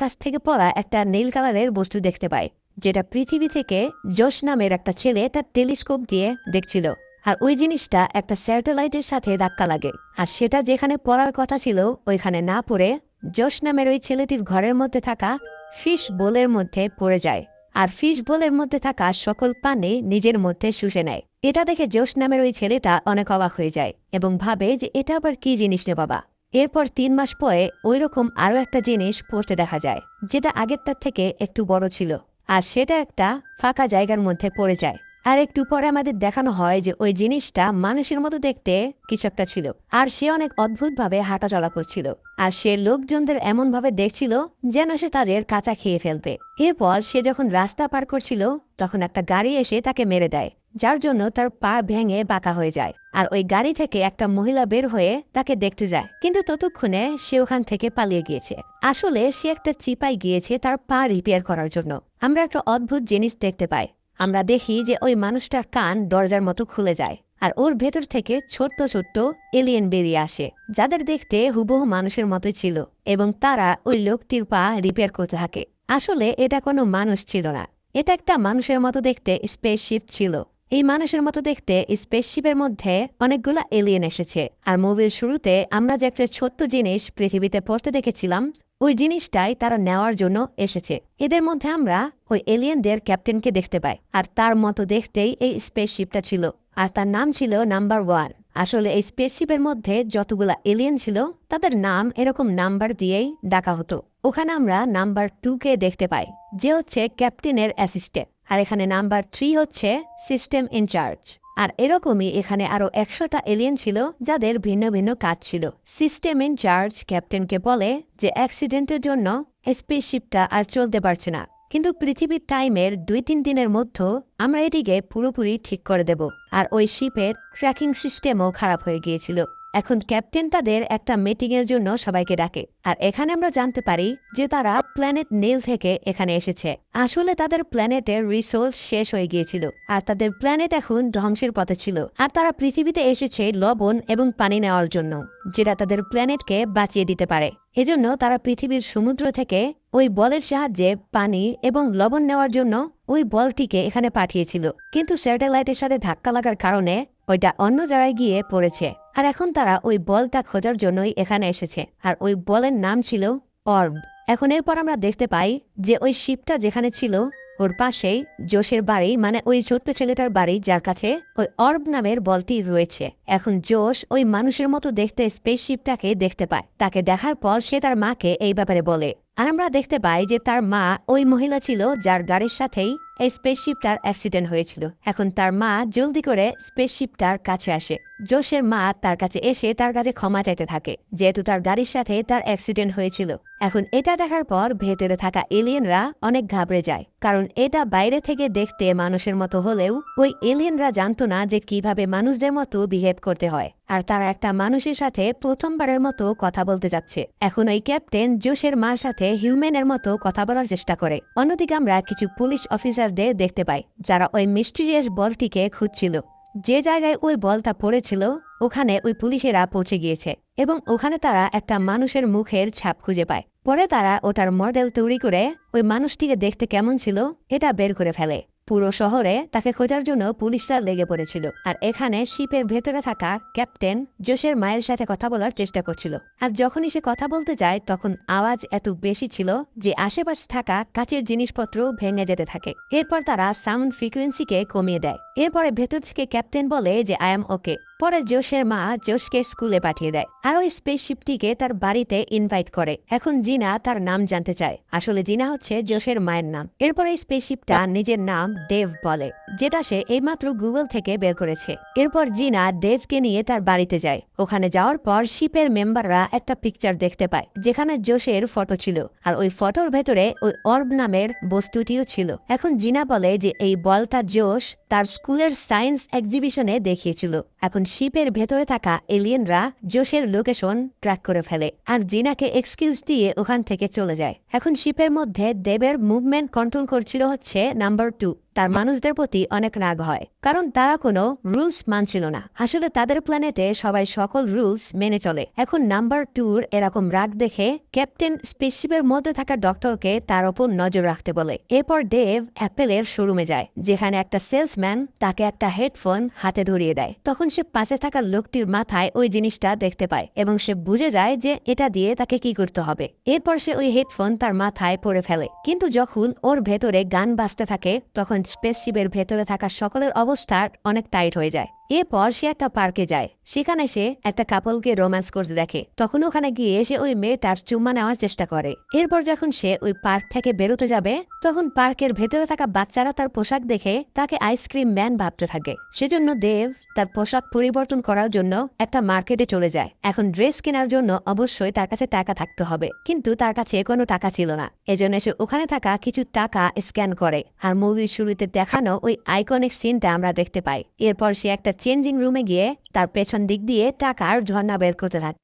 আকাশ থেকে পড়া একটা নীল কালারের বস্তু দেখতে পায়, যেটা পৃথিবী থেকে জোশ নামের একটা ছেলে তার টেলিস্কোপ দিয়ে দেখছিল। আর ওই জিনিসটা একটা স্যাটেলাইটের সাথে ধাক্কা লাগে, আর সেটা যেখানে পড়ার কথা ছিল ওইখানে না পড়ে জোশ নামের ওই ছেলেটির ঘরের মধ্যে থাকা ফিশ বোলের মধ্যে পড়ে যায়। আর ফিশ বোলের মধ্যে থাকা সকল পানি নিজের মধ্যে শুষে নেয়। এটা দেখে জোশ নামের ওই ছেলেটা অনেক অবাক হয়ে যায় এবং ভাবে যে এটা আবার কি জিনিস রে বাবা। এরপর 3 মাস পরে ওইরকম আরও একটা জিনিস পড়তে দেখা যায়, যেটা আগেরটার থেকে একটু বড় ছিল, আর সেটা একটা ফাঁকা জায়গার মধ্যে পড়ে যায়। আর একটু পরে আমাদের দেখানো হয় যে ওই জিনিসটা মানুষের মতো দেখতে কিছু একটা ছিল, আর সে অনেক অদ্ভুতভাবে হাঁটাচলা করছিল। আর সে লোকজনদের এমনভাবে দেখছিল যেন সে তাদের কাঁচা খেয়ে ফেলবে। এরপর সে যখন রাস্তা পার করছিল তখন একটা গাড়ি এসে তাকে মেরে দেয়, যার জন্য তার পা ভেঙে বাঁকা হয়ে যায়। আর ওই গাড়ি থেকে একটা মহিলা বের হয়ে তাকে দেখতে যায়, কিন্তু ততক্ষণে সে ওখান থেকে পালিয়ে গিয়েছে। আসলে সে একটা চিপায় গিয়েছে তার পা রিপেয়ার করার জন্য। আমরা একটা অদ্ভুত জিনিস দেখতে পাই। আমরা দেখি যে ওই মানুষটার কান দরজার মতো খুলে যায়, আর ওর ভেতর থেকে ছোট্ট ছোট্ট এলিয়েন বেরিয়ে আসে, যাদের দেখতে হুবহু মানুষের মতোই ছিল, এবং তারা ওই লোকটির পা রিপেয়ার করতে থাকে। আসলে এটা কোনো মানুষ ছিল না, এটা একটা মানুষের মতো দেখতে স্পেসশিপ ছিল। এই মানুষের মতো দেখতে স্পেসশিপের মধ্যে অনেকগুলো এলিয়েন এসেছে। আর মুভির শুরুতে আমরা যে একটা ছোট্ট জিনিস পৃথিবীতে পড়তে দেখেছিলাম, ওই জিনিসটাই তারা নেওয়ার জন্য এসেছে। এদের মধ্যে আমরা ওই এলিয়েনদের ক্যাপ্টেনকে দেখতে পাই, আর তার মতো দেখতেই এই স্পেসশিপটা ছিল, আর তার নাম ছিল নাম্বার 1। আসলে এই স্পেসশিপের মধ্যে যতগুলা এলিয়েন ছিল তাদের নাম এরকম নাম্বার দিয়েই ডাকা হতো। ওখানে আমরা নাম্বার 2-কে দেখতে পাই, যে হচ্ছে ক্যাপ্টেনের অ্যাসিস্ট্যান্ট। আর এখানে নাম্বার 3 হচ্ছে সিস্টেম ইনচার্জ। আর এরকমই এখানে আরো 100টা এলিয়েন ছিল যাদের ভিন্ন ভিন্ন কাজ ছিল। সিস্টেম ইনচার্জ ক্যাপ্টেনকে বলে যে অ্যাক্সিডেন্টের জন্য স্পেসশিপটা আর চলতে পারছে না, কিন্তু পৃথিবীর টাইমের 2-3 দিনের মধ্যে আমরা এটিকে পুরোপুরি ঠিক করে দেব। আর ওই শিপের ট্র্যাকিং সিস্টেমও খারাপ হয়ে গিয়েছিল। এখন ক্যাপ্টেন তাদের একটা মিটিং এর জন্য সবাইকে ডাকে, আর এখানে আমরা জানতে পারি যে তারা প্ল্যানেট নীল থেকে এখানে এসেছে। আসলে তাদের প্ল্যানেটের রিসোর্স শেষ হয়ে গিয়েছিল, আর তাদের প্ল্যানেট এখন ধ্বংসের পথে ছিল। আর তারা পৃথিবীতে এসেছে লবণ এবং পানি নেওয়ার জন্য, যেটা তাদের প্ল্যানেটকে বাঁচিয়ে দিতে পারে। এজন্য তারা পৃথিবীর সমুদ্র থেকে ওই বলের সাহায্যে পানি এবং লবণ নেওয়ার জন্য ওই বলটিকে এখানে পাঠিয়েছিল, কিন্তু স্যাটেলাইটের সাথে ধাক্কা লাগার কারণে ওইটা অন্য জায়গায় গিয়ে পড়েছে। আর এখন তারা ওই বলটা খোঁজার জন্যই এখানে এসেছে, আর ওই বলের নাম ছিল অর্ব। এখন এরপর আমরা দেখতে পাই যে ওই শিপটা যেখানে ছিল ওর পাশেই জোশের বাড়ি, মানে ওই ছোট্ট ছেলেটার বাড়ি, যার কাছে ওই অর্ব নামের বলটি রয়েছে। এখন জোশ ওই মানুষের মতো দেখতে স্পেসশিপটাকে দেখতে পায়। তাকে দেখার পর সে তার মাকে এই ব্যাপারে বলে। আর আমরা দেখতে পাই যে তার মা ওই মহিলা ছিল যার গাড়ির সাথেই এই স্পেসশিপটার অ্যাক্সিডেন্ট হয়েছিল। এখন তার মা জলদি করে স্পেসশিপটার কাছে আসে। জোশের মা তার কাছে এসে তার কাছে ক্ষমা চাইতে থাকে, যেহেতু তার গাড়ির সাথে তার অ্যাক্সিডেন্ট হয়েছিল। এখন এটা দেখার পর ভেতরে থাকা এলিয়েনরা অনেক ঘাবড়ে যায়, কারণ এটা বাইরে থেকে দেখতে মানুষের মতো হলেও ওই এলিয়েনরা জানতো না যে কিভাবে মানুষদের মতো বিহেভ করতে হয়। আর তারা একটা মানুষের সাথে প্রথমবারের মতো কথা বলতে যাচ্ছে। এখন ওই ক্যাপ্টেন জোশের মার সাথে হিউম্যানের মতো কথা বলার চেষ্টা করে। অন্যদিকে আমরা কিছু পুলিশ অফিসারদের দেখতে পাই, যারা ওই মিস্টিরিয়াস বলটিকে খুঁজছিল। যে জায়গায় ওই বলটা পড়েছিল ওখানে ওই পুলিশেরা পৌঁছে গিয়েছে, এবং ওখানে তারা একটা মানুষের মুখের ছাপ খুঁজে পায়। পরে তারা ওটার মডেল তৈরি করে ওই মানুষটিকে দেখতে কেমন ছিল এটা বের করে ফেলে। পুরো শহরে তাকে খোঁজার জন্য পুলিশরা লেগে পড়েছিল। আর এখানে শিপের ভেতরে থাকা ক্যাপ্টেন জোশের মায়ের সাথে কথা বলার চেষ্টা করছিল। আর যখনই সে কথা বলতে যায় তখন আওয়াজ এত বেশি ছিল যে আশেপাশে থাকা কাচের জিনিসপত্র ভেঙে যেতে থাকে। এরপর তারা সাউন্ড ফ্রিকোয়েন্সিকে কমিয়ে দেয়। এরপরে ভেতর থেকে ক্যাপ্টেন বলে যে আই এম ওকে। পরে জোশের মা জোশকে স্কুলে পাঠিয়ে দেয়, আর ওই স্পেসশিপটিকে তার বাড়িতে ইনভাইট করে। এখন জিনা তার নাম জানতে চায়। আসলে জিনা হচ্ছে জোশের মায়ের নাম। এরপর এই স্পেসশিপটা নিজের নাম ডেভ বলে, যেটা সে এইমাত্র গুগল থেকে বের করেছে। এরপর জিনা ডেভকে নিয়ে তার বাড়িতে যায়। ওখানে যাওয়ার পর শিপের মেম্বাররা একটা পিকচার দেখতে পায়, যেখানে জোশের ফটো ছিল, আর ওই ফটোর ভেতরে ওই অর্ব নামের বস্তুটিও ছিল। এখন জিনা বলে যে এই বলটা জোশ তার স্কুলের সায়েন্স এক্সিবিশনে দেখিয়েছিল। এখন শিপের ভেতরে থাকা এলিয়েনরা জোশের লোকেশন ট্র্যাক করে ফেলে, আর জিনাকে এক্সকিউজ দিয়ে ওখান থেকে চলে যায়। এখন শিপের মধ্যে দেবের মুভমেন্ট কন্ট্রোল করছিল হচ্ছে নাম্বার 2। তার মানুষদের প্রতি অনেক রাগ হয়, কারণ তারা কোনো রুলস মানছিল না। আসলে তাদের প্ল্যানেটে সবাই সকল রুলস মেনে চলে। এখন নাম্বার 2 এরকম রাগ দেখে ক্যাপ্টেন স্পেসশিপের মধ্যে থাকা ডক্টরকে তার ওপর নজর রাখতে বলে। এরপর দেব অ্যাপেলের শোরুমে যায়, যেখানে একটা সেলসম্যান তাকে একটা হেডফোন হাতে ধরিয়ে দেয়। তখন সে পাশে থাকা লোকটির মাথায় ওই জিনিসটা দেখতে পায় এবং সে বুঝে যায় যে এটা দিয়ে তাকে কি করতে হবে। এরপর সে ওই হেডফোন তার মাথায় পরে ফেলে, কিন্তু যখন ওর ভেতরে গান বাজতে থাকে তখন স্পেসশিপের ভেতরে থাকা সকলের অবস্থা অনেক টাইট হয়ে যায়। এরপর সে একটা পার্কে যায়, সেখানে সে একটা কাপলকে রোম্যান্স করতে দেখে। তখন ওখানে গিয়ে সে ওই মেয়েটার চুম্মা নেওয়ার চেষ্টা করে। এরপর যখন সে ওই পার্ক থেকে বেরোতে যাবে তখন পার্কের ভেতরে থাকা বাচ্চারা তার পোশাক দেখে তাকে আইসক্রিম ম্যান ভাবতে থাকে। সেজন্য দেব তার পোশাক পরিবর্তন করার জন্য একটা মার্কেটে চলে যায়। এখন ড্রেস কেনার জন্য অবশ্যই তার কাছে টাকা থাকতে হবে, কিন্তু তার কাছে কোনো টাকা ছিল না। এজন্য সে ওখানে থাকা কিছু টাকা স্ক্যান করে, আর মুভির শুরুতে দেখানো ওই আইকনিক সিনটা আমরা দেখতে পাই। এরপর সে একটা চেঞ্জিং রুমে গিয়ে তার পেছন দিক দিয়ে টাকার ঝর্ণা বের করতে থাকে।